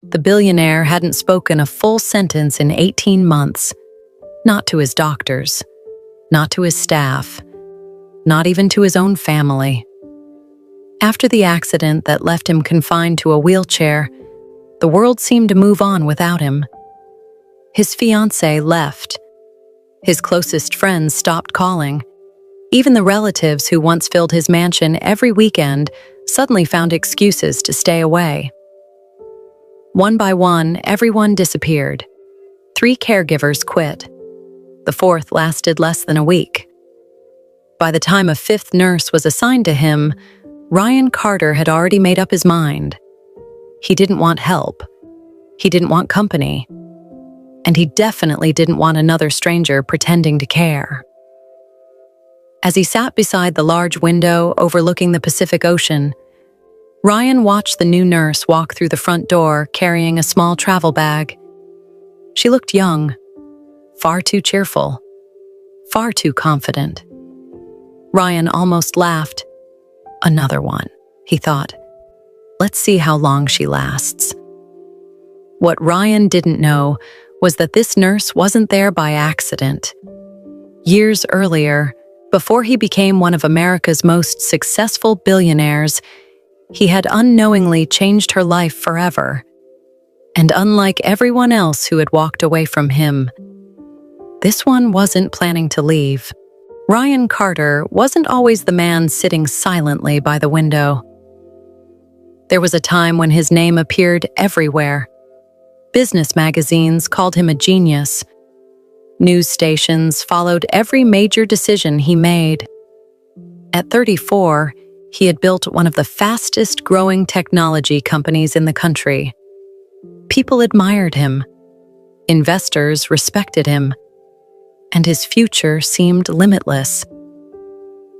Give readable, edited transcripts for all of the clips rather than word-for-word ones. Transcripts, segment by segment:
The billionaire hadn't spoken a full sentence in 18 months. Not to his doctors, not to his staff, not even to his own family. After the accident that left him confined to a wheelchair, the world seemed to move on without him. His fiancée left. His closest friends stopped calling. Even the relatives who once filled his mansion every weekend suddenly found excuses to stay away. One by one, everyone disappeared. 3 caregivers quit. The 4th lasted less than a week. By the time a 5th nurse was assigned to him, Ryan Carter had already made up his mind. He didn't want help. He didn't want company. And he definitely didn't want another stranger pretending to care. As he sat beside the large window overlooking the Pacific Ocean, Ryan watched the new nurse walk through the front door carrying a small travel bag. She looked young, far too cheerful, far too confident. Ryan almost laughed. Another one, he thought. Let's see how long she lasts. What Ryan didn't know was that this nurse wasn't there by accident. Years earlier, before he became one of America's most successful billionaires, he had unknowingly changed her life forever. And unlike everyone else who had walked away from him, this one wasn't planning to leave. Ryan Carter wasn't always the man sitting silently by the window. There was a time when his name appeared everywhere. Business magazines called him a genius. News stations followed every major decision he made. At 34, he had built one of the fastest-growing technology companies in the country. People admired him. Investors respected him. And his future seemed limitless.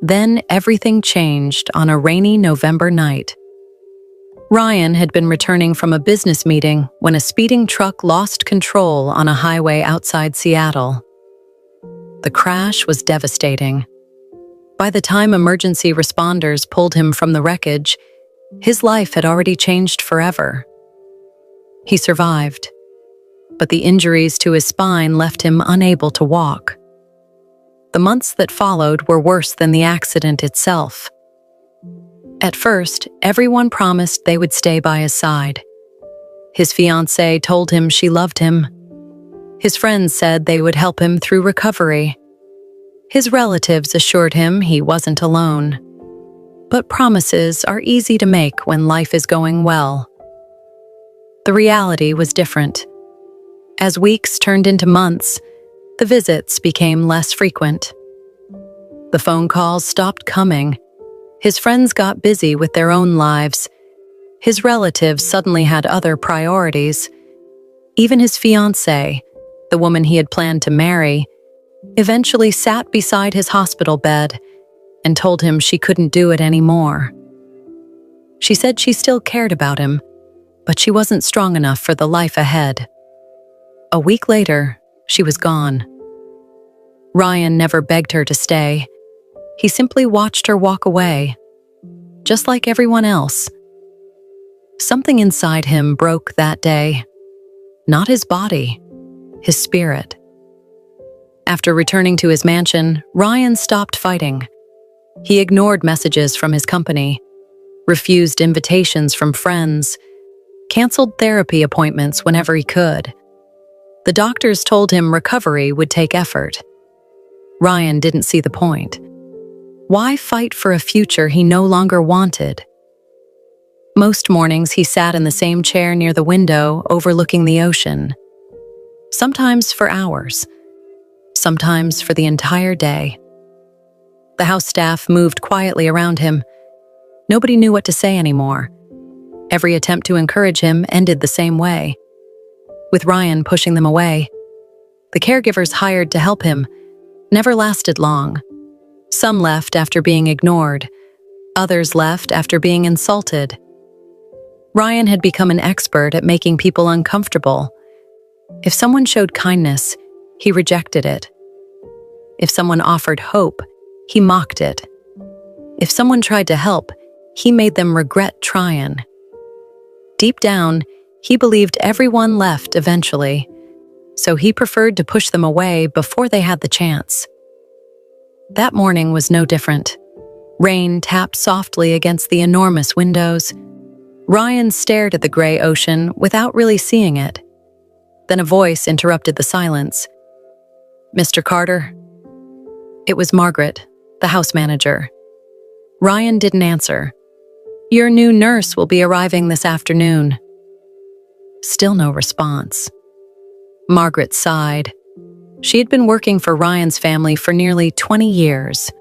Then everything changed on a rainy November night. Ryan had been returning from a business meeting when a speeding truck lost control on a highway outside Seattle. The crash was devastating. By the time emergency responders pulled him from the wreckage, his life had already changed forever. He survived, but the injuries to his spine left him unable to walk. The months that followed were worse than the accident itself. At first, everyone promised they would stay by his side. His fiancée told him she loved him. His friends said they would help him through recovery. His relatives assured him he wasn't alone. But promises are easy to make when life is going well. The reality was different. As weeks turned into months, the visits became less frequent. The phone calls stopped coming. His friends got busy with their own lives. His relatives suddenly had other priorities. Even his fiancée, the woman he had planned to marry, eventually sat beside his hospital bed and told him she couldn't do it anymore. She said she still cared about him, but she wasn't strong enough for the life ahead. A week later, she was gone. Ryan never begged her to stay. He simply watched her walk away, just like everyone else. Something inside him broke that day. Not his body, his spirit. After returning to his mansion, Ryan stopped fighting. He ignored messages from his company, refused invitations from friends, canceled therapy appointments whenever he could. The doctors told him recovery would take effort. Ryan didn't see the point. Why fight for a future he no longer wanted? Most mornings he sat in the same chair near the window overlooking the ocean. Sometimes for hours, sometimes for the entire day. The house staff moved quietly around him. Nobody knew what to say anymore. Every attempt to encourage him ended the same way, with Ryan pushing them away. The caregivers hired to help him never lasted long. Some left after being ignored. Others left after being insulted. Ryan had become an expert at making people uncomfortable. If someone showed kindness, he rejected it. If someone offered hope, he mocked it. If someone tried to help, he made them regret trying. Deep down, He believed everyone left eventually, so he preferred to push them away before they had the chance. That morning was no different. Rain tapped softly against the enormous windows. Ryan stared at the gray ocean without really seeing it. Then a voice interrupted the silence. "Mr. Carter?" It was Margaret, the house manager. Ryan didn't answer. "Your new nurse will be arriving this afternoon." Still no response. Margaret sighed. She had been working for Ryan's family for nearly 20 years.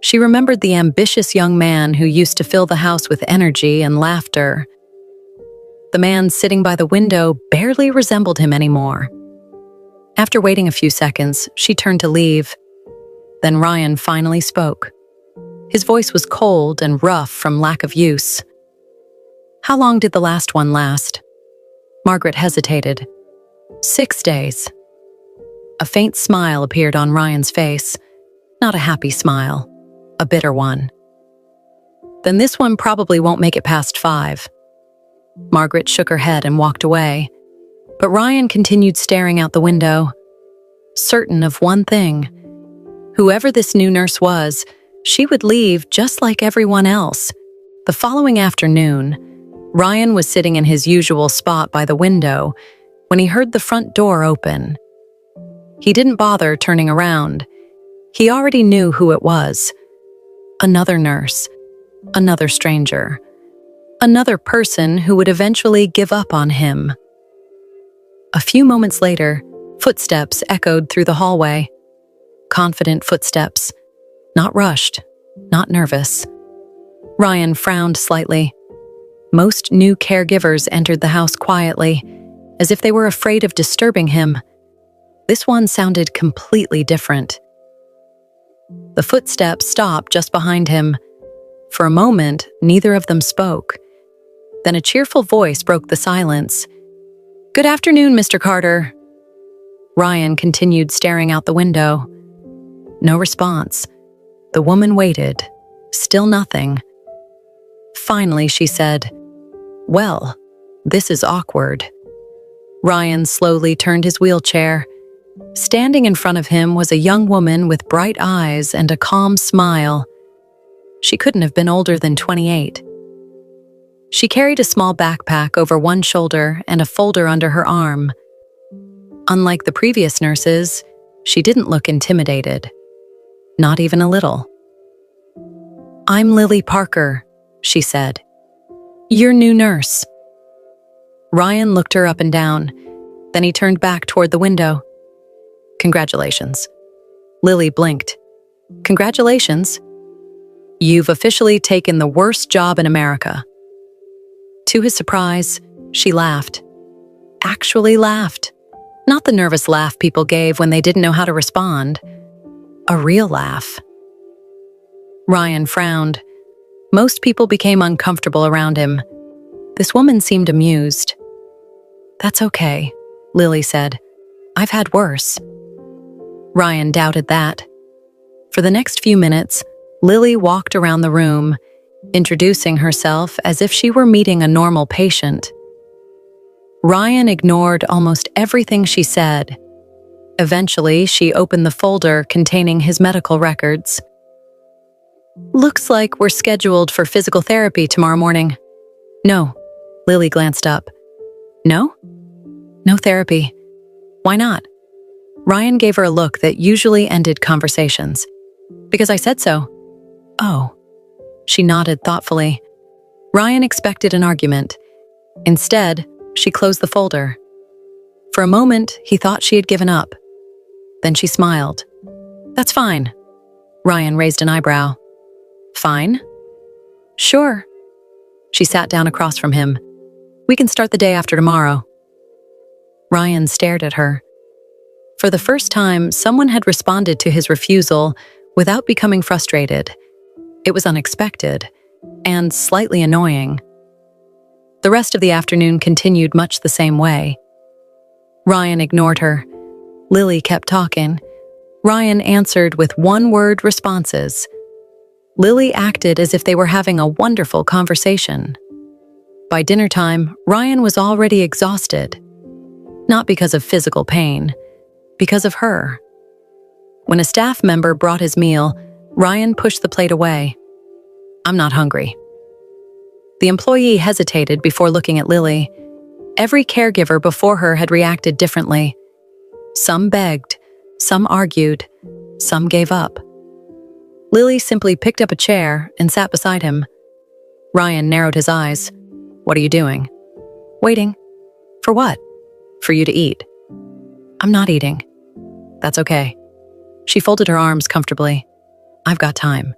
She remembered the ambitious young man who used to fill the house with energy and laughter. The man sitting by the window barely resembled him anymore. After waiting a few seconds, she turned to leave. Then Ryan finally spoke. His voice was cold and rough from lack of use. "How long did the last one last?" Margaret hesitated. 6 days. A faint smile appeared on Ryan's face. Not a happy smile, a bitter one. "Then this one probably won't make it past 5. Margaret shook her head and walked away, but Ryan continued staring out the window, certain of one thing. Whoever this new nurse was, she would leave just like everyone else. The following afternoon, Ryan was sitting in his usual spot by the window when he heard the front door open. He didn't bother turning around. He already knew who it was. Another nurse, another stranger, another person who would eventually give up on him. A few moments later, footsteps echoed through the hallway. Confident footsteps, not rushed, not nervous. Ryan frowned slightly. Most new caregivers entered the house quietly, as if they were afraid of disturbing him. This one sounded completely different. The footsteps stopped just behind him. For a moment, neither of them spoke. Then a cheerful voice broke the silence. "Good afternoon, Mr. Carter." Ryan continued staring out the window. No response. The woman waited. Still nothing. Finally, she said, "Well, this is awkward." Ryan slowly turned his wheelchair. Standing in front of him was a young woman with bright eyes and a calm smile. She couldn't have been older than 28. She carried a small backpack over one shoulder and a folder under her arm. Unlike the previous nurses, she didn't look intimidated. Not even a little. "I'm Lily Parker," she said. "Your new nurse." Ryan looked her up and down. Then he turned back toward the window. "Congratulations." Lily blinked. "Congratulations? You've officially taken the worst job in America." To his surprise, she laughed. Actually laughed. Not the nervous laugh people gave when they didn't know how to respond. A real laugh. Ryan frowned. Most people became uncomfortable around him. This woman seemed amused. "That's okay," Lily said. "I've had worse." Ryan doubted that. For the next few minutes, Lily walked around the room, introducing herself as if she were meeting a normal patient. Ryan ignored almost everything she said. Eventually, she opened the folder containing his medical records. "Looks like we're scheduled for physical therapy tomorrow morning." "No." Lily glanced up. "No? No therapy. Why not?" Ryan gave her a look that usually ended conversations. "Because I said so." "Oh." She nodded thoughtfully. Ryan expected an argument. Instead, she closed the folder. For a moment, he thought she had given up. Then she smiled. "That's fine." Ryan raised an eyebrow. "Fine?" "Sure." She sat down across from him. "We can start the day after tomorrow." Ryan stared at her. For the first time, someone had responded to his refusal without becoming frustrated. It was unexpected and slightly annoying. The rest of the afternoon continued much the same way. Ryan ignored her. Lily kept talking. Ryan answered with one-word responses. Lily acted as if they were having a wonderful conversation. By dinner time, Ryan was already exhausted. Not because of physical pain, because of her. When a staff member brought his meal, Ryan pushed the plate away. "I'm not hungry." The employee hesitated before looking at Lily. Every caregiver before her had reacted differently. Some begged, some argued, some gave up. Lily simply picked up a chair and sat beside him. Ryan narrowed his eyes. "What are you doing?" "Waiting." "For what?" "For you to eat." "I'm not eating." "That's okay." She folded her arms comfortably. "I've got time."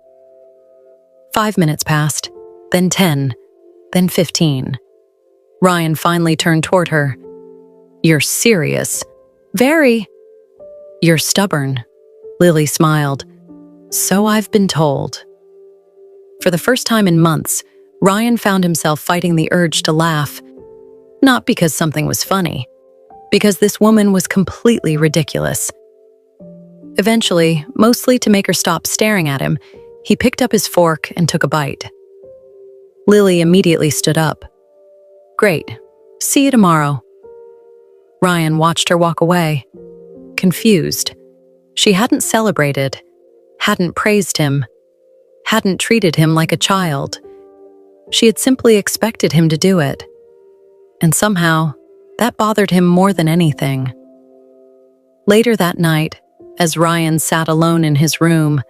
5 minutes passed, then 10, then 15. Ryan finally turned toward her. "You're serious." "Very." "You're stubborn." Lily smiled. "So I've been told." For the first time in months, Ryan found himself fighting the urge to laugh. Not because something was funny, because this woman was completely ridiculous. Eventually, mostly to make her stop staring at him, he picked up his fork and took a bite. Lily immediately stood up. "Great. See you tomorrow." Ryan watched her walk away, confused. She hadn't celebrated, hadn't praised him, hadn't treated him like a child. She had simply expected him to do it. And somehow, that bothered him more than anything. Later that night, as Ryan sat alone in his room,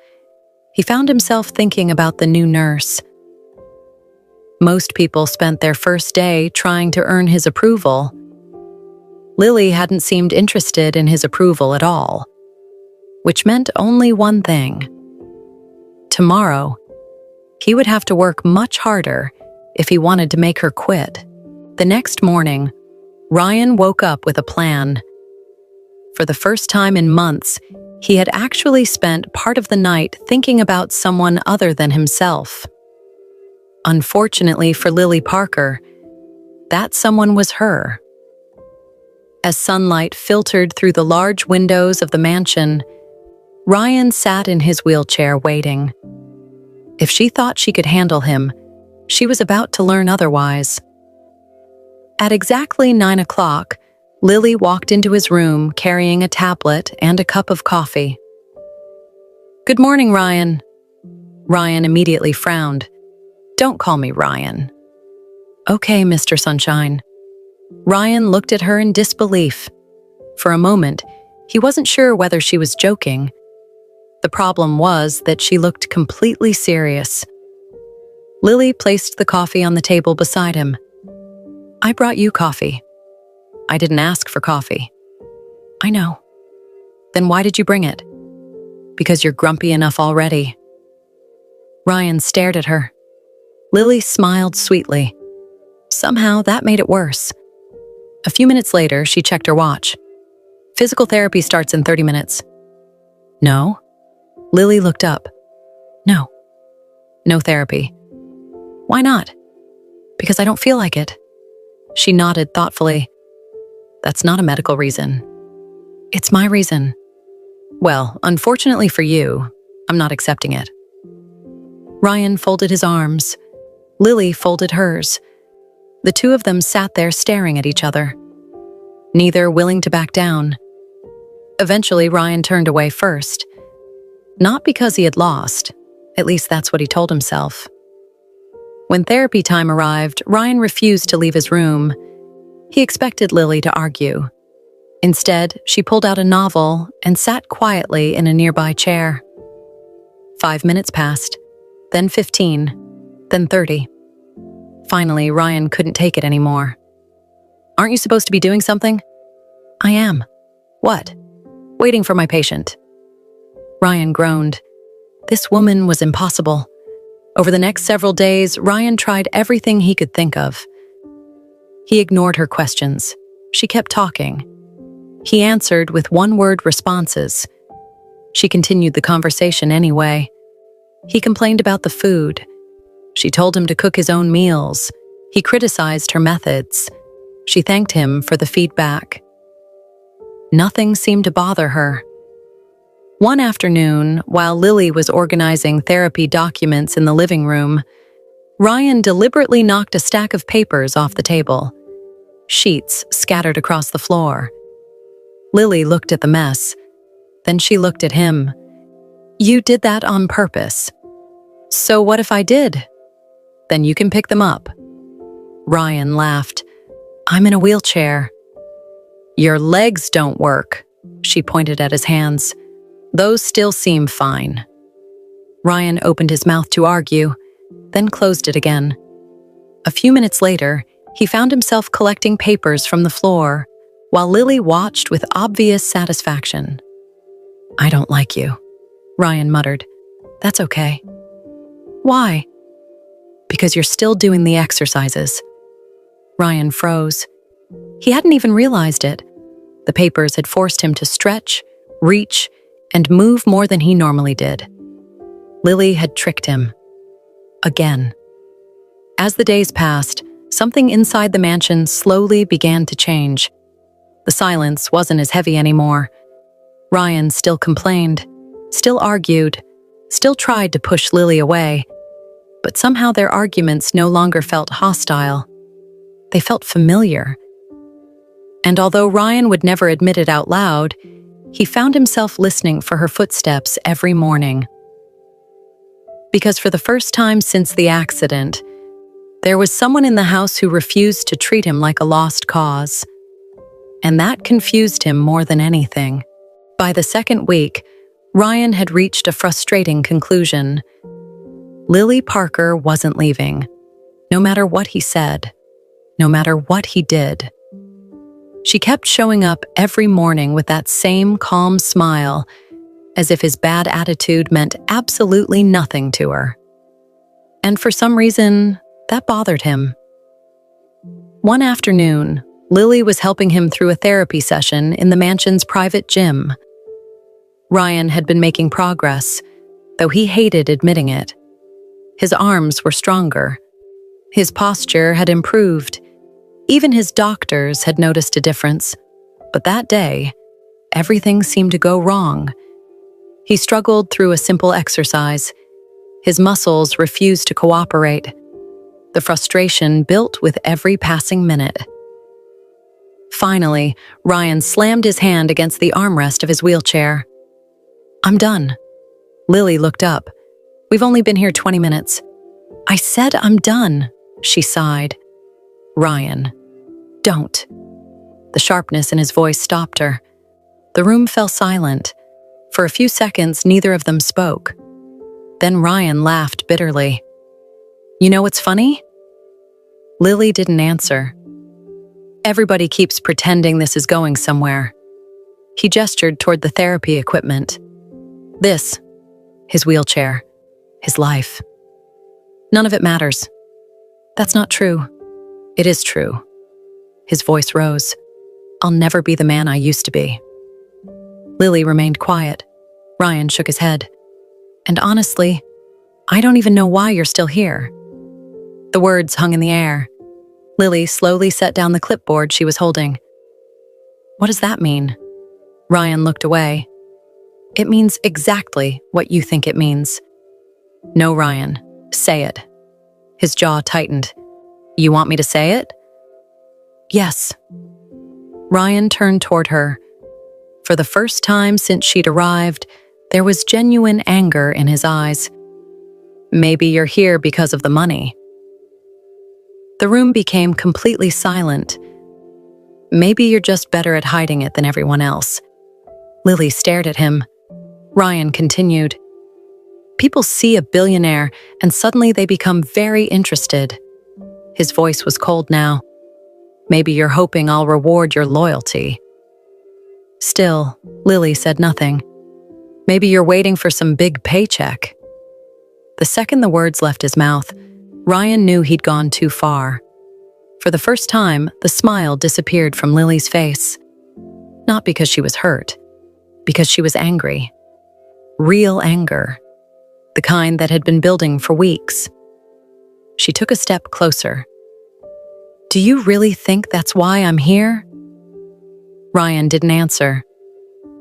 he found himself thinking about the new nurse. Most people spent their first day trying to earn his approval. Lily hadn't seemed interested in his approval at all, which meant only one thing. Tomorrow, he would have to work much harder if he wanted to make her quit. The next morning, Ryan woke up with a plan. For the first time in months, he had actually spent part of the night thinking about someone other than himself. Unfortunately for Lily Parker, that someone was her. As sunlight filtered through the large windows of the mansion, Ryan sat in his wheelchair waiting. If she thought she could handle him, she was about to learn otherwise. At exactly 9 o'clock, Lily walked into his room carrying a tablet and a cup of coffee. "Good morning, Ryan." Ryan immediately frowned. "Don't call me Ryan." "Okay, Mr. Sunshine." Ryan looked at her in disbelief. For a moment, he wasn't sure whether she was joking. The problem was that she looked completely serious. Lily placed the coffee on the table beside him. "I brought you coffee." "I didn't ask for coffee." "I know." "Then why did you bring it?" "Because you're grumpy enough already." Ryan stared at her. Lily smiled sweetly. Somehow that made it worse. A few minutes later, she checked her watch. "Physical therapy starts in 30 minutes. "No?" Lily looked up. "No. No therapy." "Why not?" "Because I don't feel like it." She nodded thoughtfully. "That's not a medical reason." "It's my reason." "Well, unfortunately for you, I'm not accepting it." Ryan folded his arms. Lily folded hers. The two of them sat there staring at each other, neither willing to back down. Eventually, Ryan turned away first. Not because he had lost, at least that's what he told himself. When therapy time arrived, Ryan refused to leave his room. He expected Lily to argue. Instead, she pulled out a novel and sat quietly in a nearby chair. 5 minutes passed, then 15, then 30. Finally, Ryan couldn't take it anymore. "Aren't you supposed to be doing something?" "I am." "What?" "Waiting for my patient." Ryan groaned. This woman was impossible. Over the next several days, Ryan tried everything he could think of. He ignored her questions. She kept talking. He answered with one-word responses. She continued the conversation anyway. He complained about the food. She told him to cook his own meals. He criticized her methods. She thanked him for the feedback. Nothing seemed to bother her. One afternoon, while Lily was organizing therapy documents in the living room, Ryan deliberately knocked a stack of papers off the table. Sheets scattered across the floor. Lily looked at the mess. Then she looked at him. "You did that on purpose." "So what if I did?" "Then you can pick them up." Ryan laughed. "I'm in a wheelchair." "Your legs don't work." She pointed at his hands. "Those still seem fine." Ryan opened his mouth to argue, then closed it again. A few minutes later, he found himself collecting papers from the floor, while Lily watched with obvious satisfaction. "I don't like you," Ryan muttered. "That's okay." "Why?" "Because you're still doing the exercises." Ryan froze. He hadn't even realized it. The papers had forced him to stretch, reach, and move more than he normally did. Lily had tricked him. Again. As the days passed, something inside the mansion slowly began to change. The silence wasn't as heavy anymore. Ryan still complained, still argued, still tried to push Lily away, but somehow their arguments no longer felt hostile. They felt familiar. And although Ryan would never admit it out loud, he found himself listening for her footsteps every morning. Because for the first time since the accident, there was someone in the house who refused to treat him like a lost cause. And that confused him more than anything. By the second week, Ryan had reached a frustrating conclusion. Lily Parker wasn't leaving, no matter what he said, no matter what he did. She kept showing up every morning with that same calm smile, as if his bad attitude meant absolutely nothing to her. And for some reason, that bothered him. One afternoon, Lily was helping him through a therapy session in the mansion's private gym. Ryan had been making progress, though he hated admitting it. His arms were stronger. His posture had improved. Even his doctors had noticed a difference. But that day, everything seemed to go wrong. He struggled through a simple exercise. His muscles refused to cooperate. The frustration built with every passing minute. Finally, Ryan slammed his hand against the armrest of his wheelchair. "I'm done." Lily looked up. "We've only been here 20 minutes. "I said I'm done," she sighed. "Ryan, don't." The sharpness in his voice stopped her. The room fell silent. For a few seconds, neither of them spoke. Then Ryan laughed bitterly. "You know what's funny?" Lily didn't answer. "Everybody keeps pretending this is going somewhere." He gestured toward the therapy equipment. "This, his wheelchair, his life. None of it matters." "That's not true." "It is true." His voice rose. "I'll never be the man I used to be." Lily remained quiet. Ryan shook his head. "And honestly, I don't even know why you're still here." The words hung in the air. Lily slowly set down the clipboard she was holding. "What does that mean?" Ryan looked away. "It means exactly what you think it means." "No, Ryan, say it." His jaw tightened. "You want me to say it?" "Yes." Ryan turned toward her. For the first time since she'd arrived, there was genuine anger in his eyes. "Maybe you're here because of the money." The room became completely silent. "Maybe you're just better at hiding it than everyone else." Lily stared at him. Ryan continued. "People see a billionaire and suddenly they become very interested." His voice was cold now. "Maybe you're hoping I'll reward your loyalty." Still, Lily said nothing. "Maybe you're waiting for some big paycheck." The second the words left his mouth, Ryan knew he'd gone too far. For the first time, the smile disappeared from Lily's face. Not because she was hurt, because she was angry. Real anger. The kind that had been building for weeks. She took a step closer. "Do you really think that's why I'm here?" Ryan didn't answer.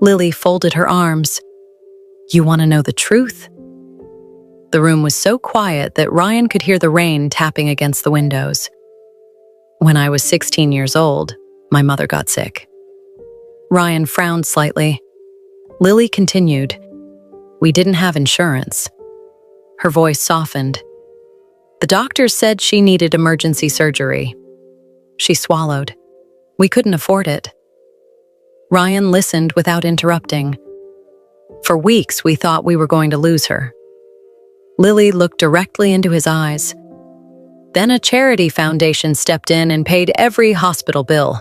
Lily folded her arms. "You want to know the truth?" The room was so quiet that Ryan could hear the rain tapping against the windows. When I was 16 years old, my mother got sick. Ryan frowned slightly. Lily continued, "We didn't have insurance." Her voice softened. "The doctors said she needed emergency surgery." She swallowed. "We couldn't afford it." Ryan listened without interrupting. "For weeks, we thought we were going to lose her." Lily looked directly into his eyes. "Then a charity foundation stepped in and paid every hospital bill."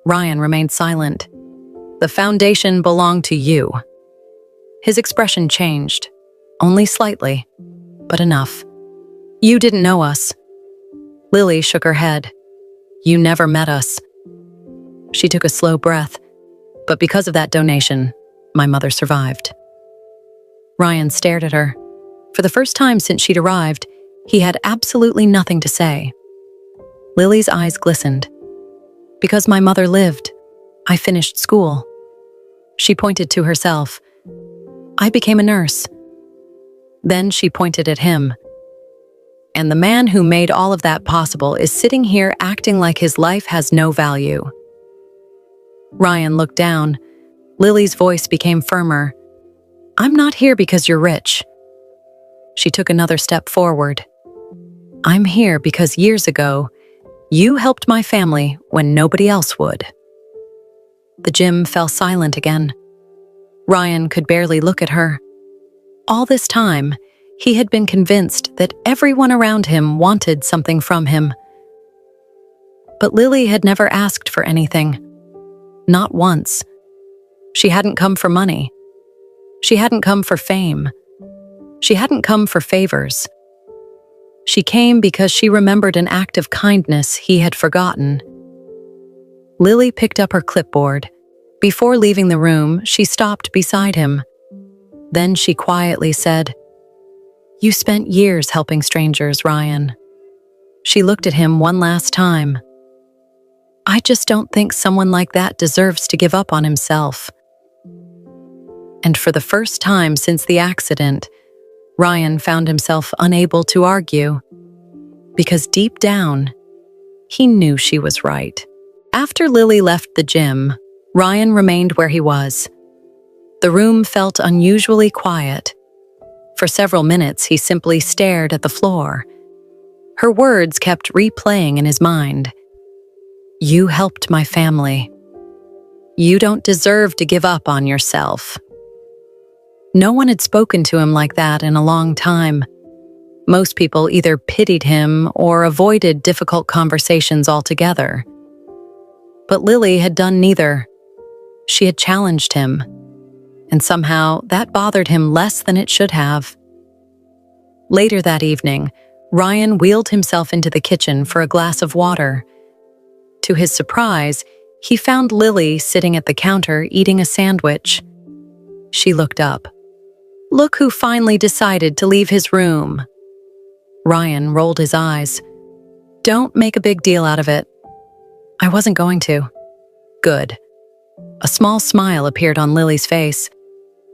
Ryan remained silent. "The foundation belonged to you." His expression changed, only slightly, but enough. "You didn't know us." Lily shook her head. "You never met us." She took a slow breath. "But because of that donation, my mother survived." Ryan stared at her. For the first time since she'd arrived, he had absolutely nothing to say. Lily's eyes glistened. "Because my mother lived, I finished school." She pointed to herself. "I became a nurse." Then she pointed at him. "And the man who made all of that possible is sitting here acting like his life has no value." Ryan looked down. Lily's voice became firmer. "I'm not here because you're rich." She took another step forward. "I'm here because years ago, you helped my family when nobody else would." The gym fell silent again. Ryan could barely look at her. All this time, he had been convinced that everyone around him wanted something from him. But Lily had never asked for anything. Not once. She hadn't come for money. She hadn't come for fame. She hadn't come for favors. She came because she remembered an act of kindness he had forgotten. Lily picked up her clipboard. Before leaving the room, she stopped beside him. Then she quietly said, "You spent years helping strangers, Ryan." She looked at him one last time. "I just don't think someone like that deserves to give up on himself." And for the first time since the accident, Ryan found himself unable to argue. Because deep down, he knew she was right. After Lily left the gym, Ryan remained where he was. The room felt unusually quiet. For several minutes, he simply stared at the floor. Her words kept replaying in his mind. "You helped my family. You don't deserve to give up on yourself." No one had spoken to him like that in a long time. Most people either pitied him or avoided difficult conversations altogether. But Lily had done neither. She had challenged him, and somehow that bothered him less than it should have. Later that evening, Ryan wheeled himself into the kitchen for a glass of water. To his surprise, he found Lily sitting at the counter eating a sandwich. She looked up. "Look who finally decided to leave his room." Ryan rolled his eyes. "Don't make a big deal out of it." "I wasn't going to." "Good." A small smile appeared on Lily's face.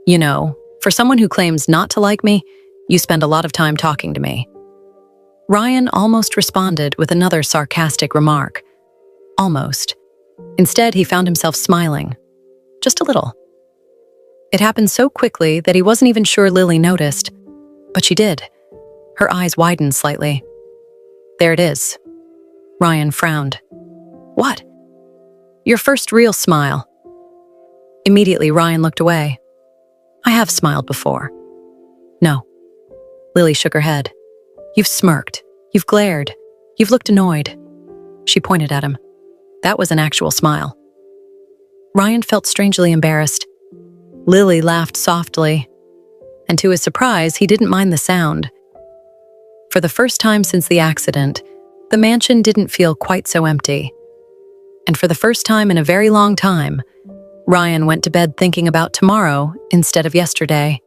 "You know, for someone who claims not to like me, you spend a lot of time talking to me." Ryan almost responded with another sarcastic remark. Almost. Instead, he found himself smiling. Just a little. It happened so quickly that he wasn't even sure Lily noticed. But she did. Her eyes widened slightly. "There it is." Ryan frowned. "What?" "Your first real smile." Immediately, Ryan looked away. "I have smiled before." "No." Lily shook her head. "You've smirked. You've glared. You've looked annoyed." She pointed at him. That was an actual smile. Ryan felt strangely embarrassed. Lily laughed softly, and to his surprise, he didn't mind the sound. For the first time since the accident, the mansion didn't feel quite so empty. And for the first time in a very long time, Ryan went to bed thinking about tomorrow instead of yesterday.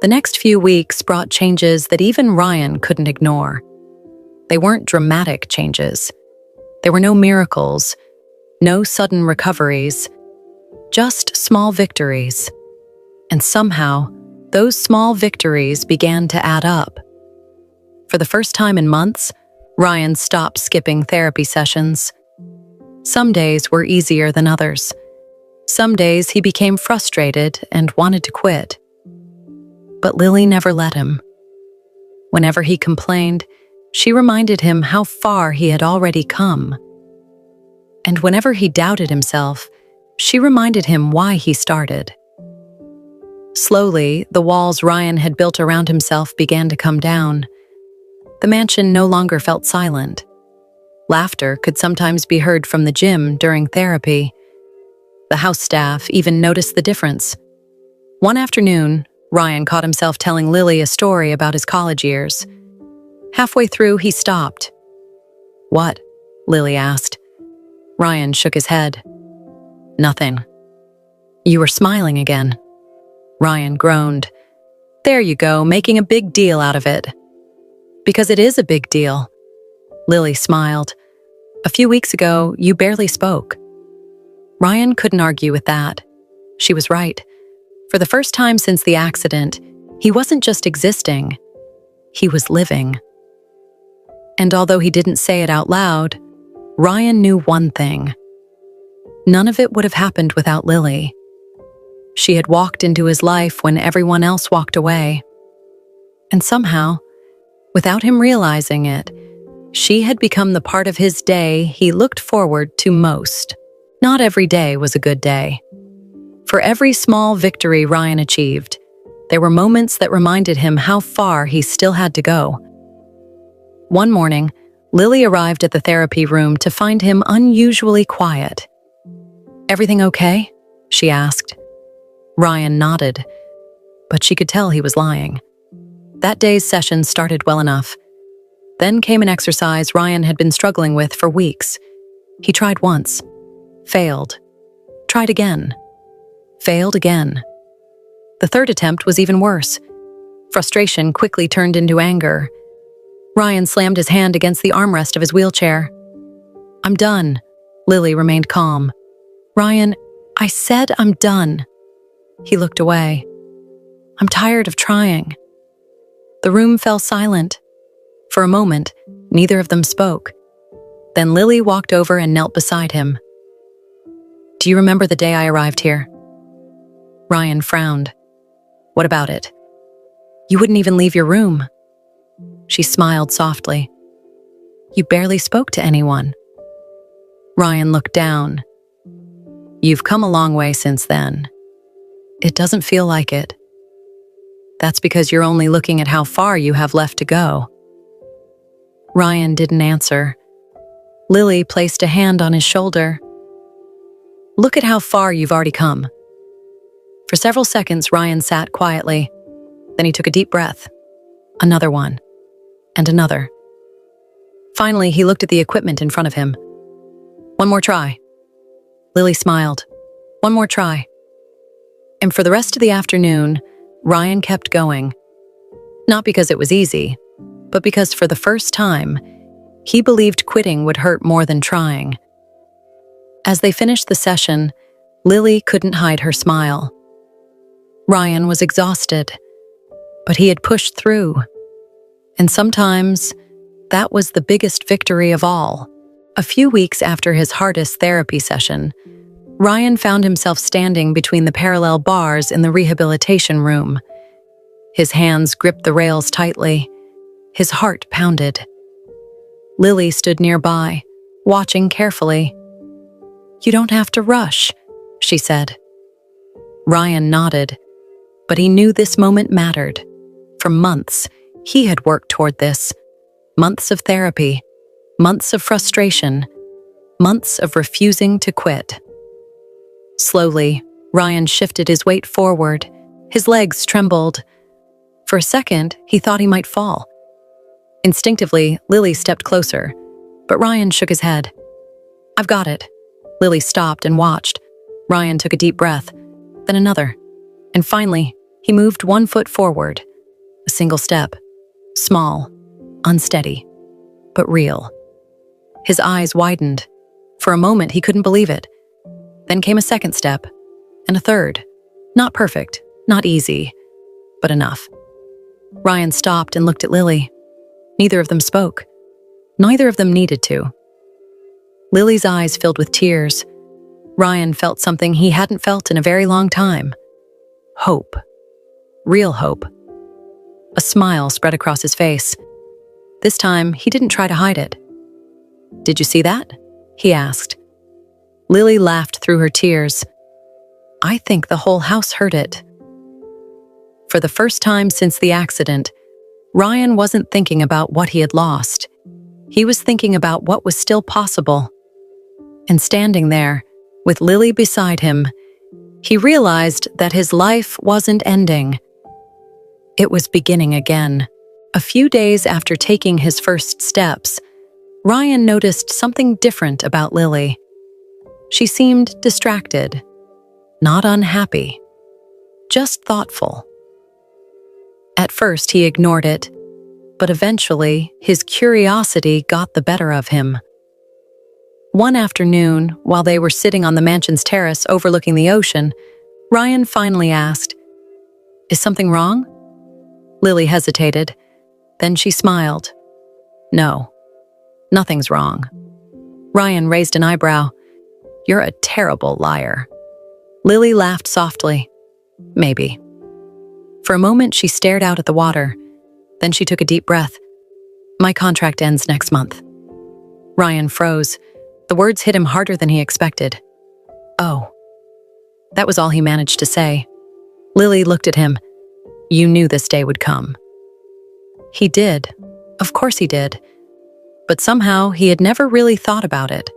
The next few weeks brought changes that even Ryan couldn't ignore. They weren't dramatic changes. There were no miracles, no sudden recoveries, just small victories. And somehow, those small victories began to add up. For the first time in months, Ryan stopped skipping therapy sessions. Some days were easier than others. Some days he became frustrated and wanted to quit. But Lily never let him. Whenever he complained, she reminded him how far he had already come. And whenever he doubted himself, she reminded him why he started. Slowly, the walls Ryan had built around himself began to come down. The mansion no longer felt silent. Laughter could sometimes be heard from the gym during therapy. The house staff even noticed the difference. One afternoon, Ryan caught himself telling Lily a story about his college years. Halfway through, he stopped. "What?" Lily asked. Ryan shook his head. "Nothing." "You were smiling again." Ryan groaned. "There you go, making a big deal out of it." "Because it is a big deal." Lily smiled. "A few weeks ago, you barely spoke." Ryan couldn't argue with that. She was right. For the first time since the accident, he wasn't just existing, he was living. And although he didn't say it out loud, Ryan knew one thing. None of it would have happened without Lily. She had walked into his life when everyone else walked away. And somehow, without him realizing it, she had become the part of his day he looked forward to most. Not every day was a good day. For every small victory Ryan achieved, there were moments that reminded him how far he still had to go. One morning, Lily arrived at the therapy room to find him unusually quiet. "Everything okay?" she asked. Ryan nodded, but she could tell he was lying. That day's session started well enough. Then came an exercise Ryan had been struggling with for weeks. He tried once, failed, tried again, failed again. The third attempt was even worse. Frustration quickly turned into anger. Ryan slammed his hand against the armrest of his wheelchair. "I'm done." Lily remained calm. "Ryan, I said I'm done." He looked away. "I'm tired of trying." The room fell silent. For a moment, neither of them spoke. Then Lily walked over and knelt beside him. "Do you remember the day I arrived here?" Ryan frowned. "What about it?" "You wouldn't even leave your room." She smiled softly. "You barely spoke to anyone." Ryan looked down. "You've come a long way since then. It doesn't feel like it." "That's because you're only looking at how far you have left to go." Ryan didn't answer. Lily placed a hand on his shoulder. "Look at how far you've already come." For several seconds, Ryan sat quietly. Then he took a deep breath. Another one. And another. Finally, he looked at the equipment in front of him. "One more try." Lily smiled. "One more try." And for the rest of the afternoon, Ryan kept going. Not because it was easy, but because for the first time, he believed quitting would hurt more than trying. As they finished the session, Lily couldn't hide her smile. Ryan was exhausted, but he had pushed through. And sometimes, that was the biggest victory of all. A few weeks after his hardest therapy session, Ryan found himself standing between the parallel bars in the rehabilitation room. His hands gripped the rails tightly. His heart pounded. Lily stood nearby, watching carefully. "You don't have to rush," she said. Ryan nodded, but he knew this moment mattered. For months, he had worked toward this. Months of therapy, months of frustration, months of refusing to quit. Slowly, Ryan shifted his weight forward. His legs trembled. For a second, he thought he might fall. Instinctively, Lily stepped closer, but Ryan shook his head. "I've got it." Lily stopped and watched. Ryan took a deep breath, then another. And finally, he moved one foot forward. A single step. Small, unsteady, but real. His eyes widened. For a moment, he couldn't believe it. Then came a second step, and a third. Not perfect, not easy, But enough. Ryan stopped and looked at Lily. Neither of them spoke. Neither of them needed to. Lily's eyes filled with tears. Ryan felt something he hadn't felt in a very long time. Hope. Real hope. A smile spread across his face. This time, he didn't try to hide it. "Did you see that?" he asked. Lily laughed through her tears. "I think the whole house heard it." For the first time since the accident, Ryan wasn't thinking about what he had lost. He was thinking about what was still possible. And standing there, with Lily beside him, he realized that his life wasn't ending. It was beginning again. A few days after taking his first steps, Ryan noticed something different about Lily. She seemed distracted, not unhappy, just thoughtful. At first, he ignored it, but eventually, his curiosity got the better of him. One afternoon, while they were sitting on the mansion's terrace overlooking the ocean, Ryan finally asked, "Is something wrong?" Lily hesitated. Then she smiled. "No, nothing's wrong." Ryan raised an eyebrow. "You're a terrible liar." Lily laughed softly. "Maybe." For a moment, she stared out at the water. Then she took a deep breath. "My contract ends next month." Ryan froze. The words hit him harder than he expected. "Oh." That was all he managed to say. Lily looked at him. "You knew this day would come." He did. Of course he did. But somehow he had never really thought about it.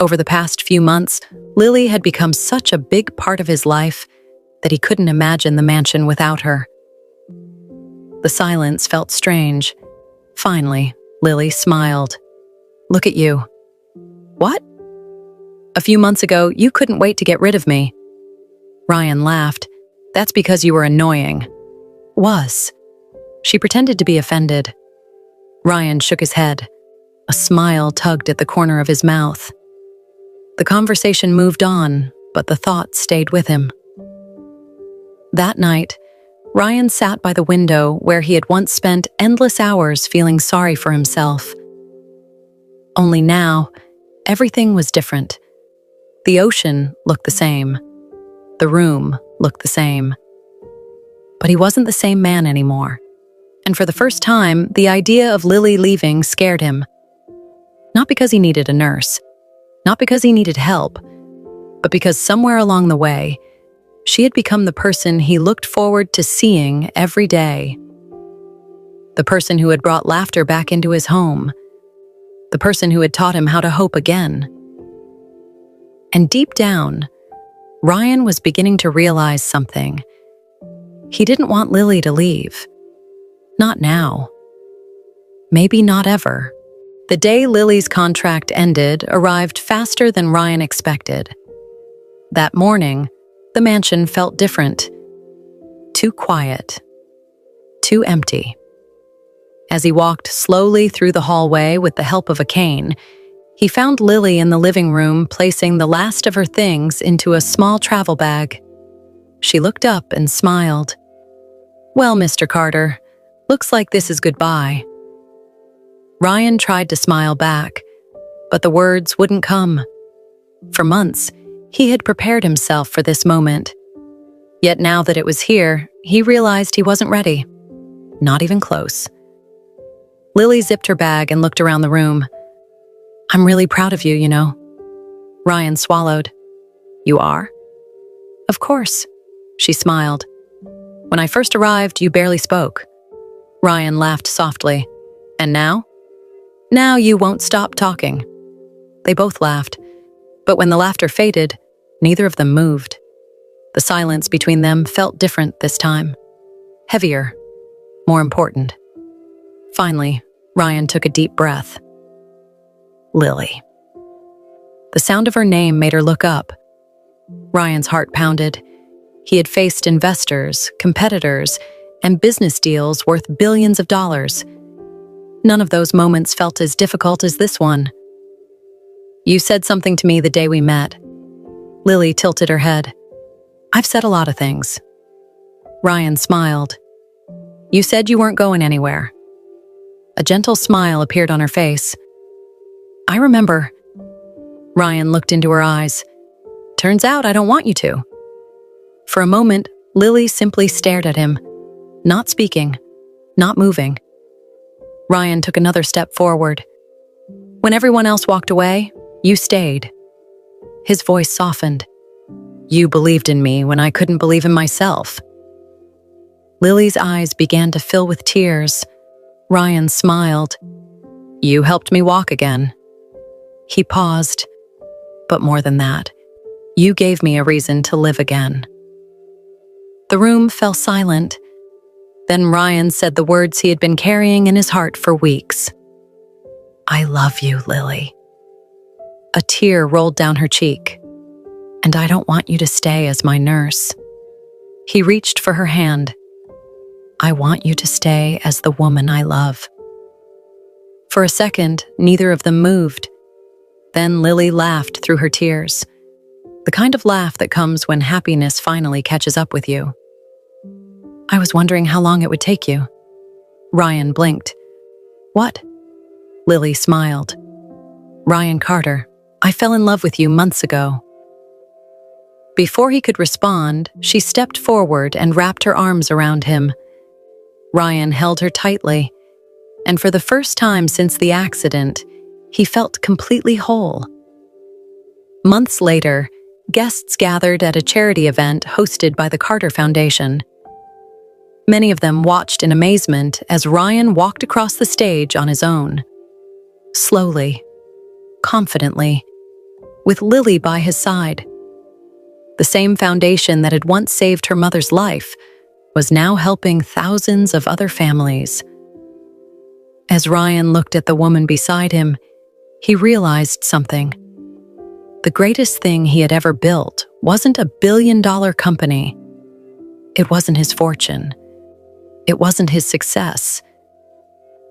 Over the past few months, Lily had become such a big part of his life that he couldn't imagine the mansion without her. The silence felt strange. Finally, Lily smiled. "Look at you." "What?" "A few months ago, you couldn't wait to get rid of me." Ryan laughed. "That's because you were annoying." "Was." She pretended to be offended. Ryan shook his head. A smile tugged at the corner of his mouth. The conversation moved on, but the thought stayed with him. That night, Ryan sat by the window where he had once spent endless hours feeling sorry for himself. Only now, everything was different. The ocean looked the same. The room looked the same. But he wasn't the same man anymore. And for the first time, the idea of Lily leaving scared him. Not because he needed a nurse, not because he needed help, but because somewhere along the way, she had become the person he looked forward to seeing every day. The person who had brought laughter back into his home. The person who had taught him how to hope again. And deep down, Ryan was beginning to realize something. He didn't want Lily to leave. Not now. Maybe not ever. The day Lily's contract ended arrived faster than Ryan expected. That morning, the mansion felt different. Too quiet. Too empty. As he walked slowly through the hallway with the help of a cane, he found Lily in the living room placing the last of her things into a small travel bag. She looked up and smiled. "Well, Mr. Carter, looks like this is goodbye." Ryan tried to smile back, but the words wouldn't come. For months, he had prepared himself for this moment. Yet now that it was here, he realized he wasn't ready. Not even close. Lily zipped her bag and looked around the room. "I'm really proud of you, you know." Ryan swallowed. "You are?" "Of course," she smiled. "When I first arrived, you barely spoke." Ryan laughed softly. "And now?" "Now you won't stop talking." They both laughed, but when the laughter faded, neither of them moved. The silence between them felt different this time. Heavier, more important. Finally, Ryan took a deep breath. Lily. The sound of her name made her look up. Ryan's heart pounded. He had faced investors, competitors, and business deals worth billions of dollars. None of those moments felt as difficult as this one. "You said something to me the day we met." Lily tilted her head. "I've said a lot of things." Ryan smiled. You said you weren't going anywhere. A gentle smile appeared on her face. I remember. Ryan looked into her eyes. Turns out I don't want you to. For a moment, Lily simply stared at him, not speaking, not moving. Ryan took another step forward. When everyone else walked away, you stayed. His voice softened. You believed in me when I couldn't believe in myself. Lily's eyes began to fill with tears. Ryan smiled. You helped me walk again. He paused. But more than that, you gave me a reason to live again. The room fell silent. Then Ryan said the words he had been carrying in his heart for weeks. I love you, Lily. A tear rolled down her cheek. And I don't want you to stay as my nurse. He reached for her hand. I want you to stay as the woman I love. For a second, neither of them moved. Then Lily laughed through her tears. The kind of laugh that comes when happiness finally catches up with you. I was wondering how long it would take you. Ryan blinked. What? Lily smiled. Ryan Carter, I fell in love with you months ago. Before he could respond, she stepped forward and wrapped her arms around him. Ryan held her tightly, and for the first time since the accident, he felt completely whole. Months later, guests gathered at a charity event hosted by the Carter Foundation. Many of them watched in amazement as Ryan walked across the stage on his own. Slowly, confidently, with Lily by his side. The same foundation that had once saved her mother's life was now helping thousands of other families. As Ryan looked at the woman beside him, he realized something. The greatest thing he had ever built wasn't a billion-dollar company. It wasn't his fortune. It wasn't his success.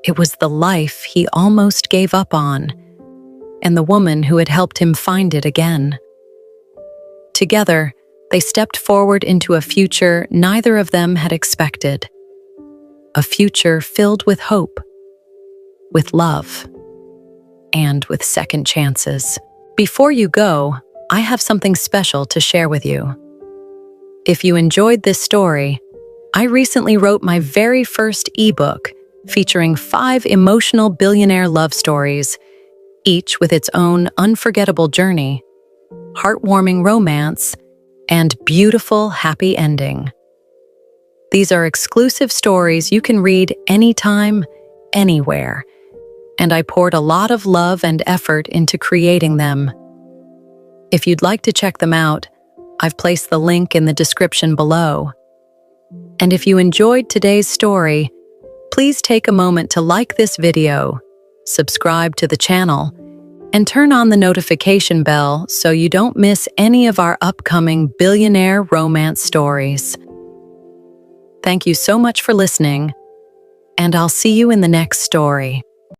It was the life he almost gave up on, and the woman who had helped him find it again. Together, they stepped forward into a future neither of them had expected. A future filled with hope, with love, and with second chances. Before you go, I have something special to share with you. If you enjoyed this story, I recently wrote my very first ebook featuring 5 emotional billionaire love stories, each with its own unforgettable journey, heartwarming romance, and beautiful happy ending. These are exclusive stories you can read anytime, anywhere, and I poured a lot of love and effort into creating them. If you'd like to check them out, I've placed the link in the description below. And if you enjoyed today's story, please take a moment to like this video, subscribe to the channel, and turn on the notification bell so you don't miss any of our upcoming billionaire romance stories. Thank you so much for listening, and I'll see you in the next story.